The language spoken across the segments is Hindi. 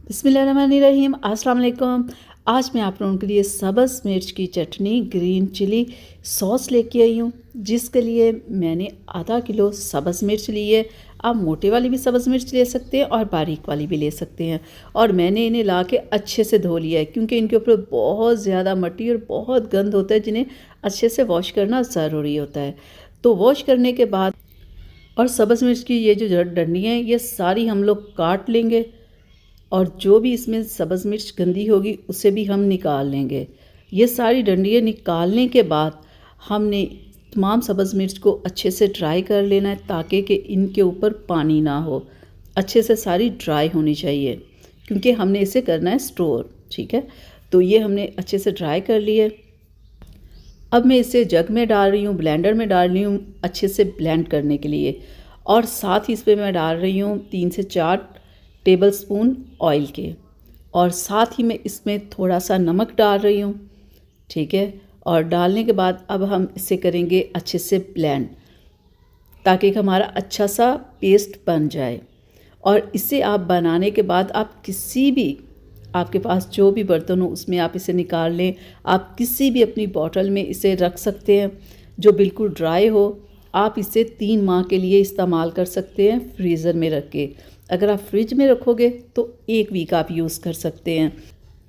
बिस्मिल्लाहिर्रहमानिर्रहीम। अस्सलाम वालेकुम। आज मैं आप लोगों के लिए सब्ज़ मिर्च की चटनी ग्रीन चिली सॉस लेके आई हूँ, जिसके लिए मैंने आधा किलो सब्ज़ मिर्च ली है। आप मोटे वाली भी सब्ज़ मिर्च ले सकते हैं और बारीक वाली भी ले सकते हैं। और मैंने इन्हें ला के अच्छे से धो लिया है, क्योंकि इनके ऊपर बहुत ज़्यादा मिट्टी और बहुत गंद होता है, जिन्हें अच्छे से वॉश करना ज़रूरी होता है। तो वॉश करने के बाद और सब्ज़ मिर्च की ये जो डंडी हैं, ये सारी हम लोग काट लेंगे और जो भी इसमें सब्ज़ मिर्च गंदी होगी उसे भी हम निकाल लेंगे। ये सारी डंडियाँ निकालने के बाद हमने तमाम सब्ज़ मिर्च को अच्छे से ड्राई कर लेना है, ताकि कि इनके ऊपर पानी ना हो। अच्छे से सारी ड्राई होनी चाहिए, क्योंकि हमने इसे करना है स्टोर। ठीक है, तो ये हमने अच्छे से ड्राई कर लिए। अब मैं इसे जग में डाल रही हूँ, ब्लेंडर में डाल रही हूँ अच्छे से ब्लेंड करने के लिए। और साथ ही इस पर मैं डाल रही हूँ 3 से 4 टेबलस्पून ऑयल के, और साथ ही मैं इसमें थोड़ा सा नमक डाल रही हूँ। ठीक है, और डालने के बाद अब हम इसे करेंगे अच्छे से ब्लेंड, ताकि हमारा अच्छा सा पेस्ट बन जाए। और इसे आप बनाने के बाद आप किसी भी, आपके पास जो भी बर्तन हो उसमें आप इसे निकाल लें। आप किसी भी अपनी बॉटल में इसे रख सकते हैं जो बिल्कुल ड्राई हो। आप इसे 3 माह के लिए इस्तेमाल कर सकते हैं फ्रीज़र में रख के। अगर आप फ्रिज में रखोगे तो 1 वीक आप यूज़ कर सकते हैं।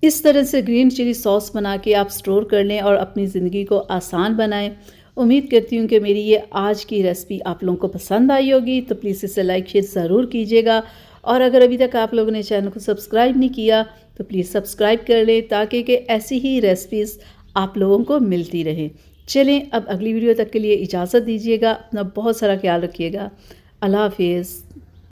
इस तरह से ग्रीन चिली सॉस बना के आप स्टोर कर लें और अपनी ज़िंदगी को आसान बनाएं। उम्मीद करती हूँ कि मेरी ये आज की रेसिपी आप लोगों को पसंद आई होगी, तो प्लीज़ इसे लाइक शेयर ज़रूर कीजिएगा। और अगर अभी तक आप लोगों ने चैनल को सब्सक्राइब नहीं किया तो प्लीज़ सब्सक्राइब कर लें, ताकि कि ऐसी ही रेसिपीज़ आप लोगों को मिलती रहें। चलें, अब अगली वीडियो तक के लिए इजाज़त दीजिएगा। अपना बहुत सारा ख्याल रखिएगा। अल्लाह हाफिज़।